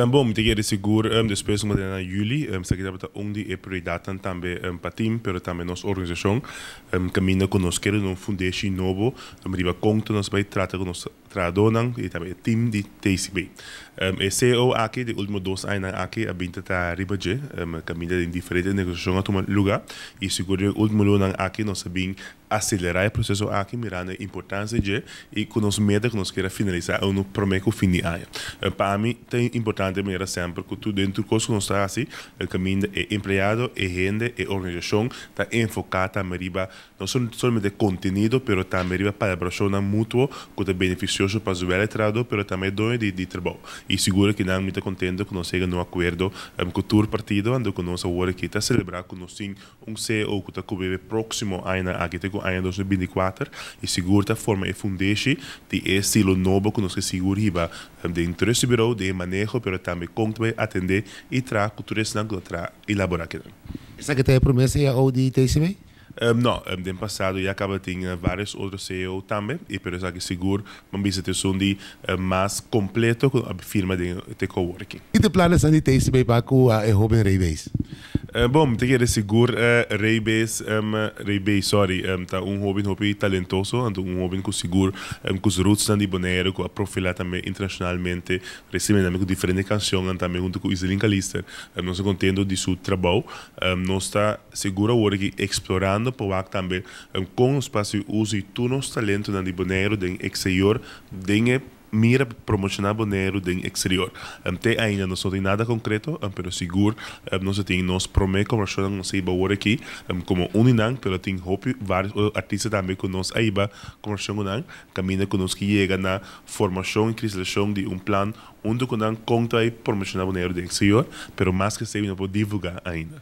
Bom, me queria seguro, depois de juli, se quiser botar onde é prioridade também para time, pero também nossa organização, caminha com nós queremos um fundação novo, riba conta nós vai tratar com nós tradonan e também time de TCB. E CEO aqui de último 2 anos aqui a binta tá riba je, caminha em diferentes negociações a tomar lugar e seguro o último ano aqui nós sabem acelerar o processo aqui mirando a importância de e com nós meta que nós queira finalizar no prometo fim de ano. Para mim é importante mirar sempre que tudo dentro do curso que nós está assim, o caminho é empregado, é gente, é organização, está enfocada mariba não somente conteúdo, pero também mariba para a persona mútua que é beneficioso para o trabalhador, pero também dono de trabalho. E seguro que não muito contente que nós chegamos no acordo com o tour partido, onde nós agora que está celebrar que nós temos CEO que está cobrindo próximo ano aqui tem ano 2024 e seguro está forma e fundação de estilo novo que nós seguro riba de interesse bureau de manejo, pero também conta atender e trazer culturas não que elaborar aqui. Essa que tem a promessa é a de TCB? Não, no passado já acaba tinha vários outros CEO também e por isso que seguro uma visitação de mais completo com a firma de coworking. E de planos de TCB para com a Robin Reibes? Bom, te quero seguro Reibes, sorry, tá hobby talentoso, hobby com seguro com os roots de Bonaire, com a profilar também internacionalmente, recebe também com diferentes canções, também junto com Iselin Calister, nós estamos contentes de seu trabalho, nós está seguro agora que explorando para também com o espaço uso e todos os talentos de Bonaire, do exterior, mira promocionar Bonaire do exterior. Até ainda não tem nada concreto, mas seguro nós temos nos promete conversar com nós agora aqui como uninang, pero tem hope vários artistas também com nós aí ba conversar com nós, caminha com nós que chega na formação e criação de plano onde com nós conta e promocionar Bonaire do exterior, pero mais que sei não pode divulgar ainda.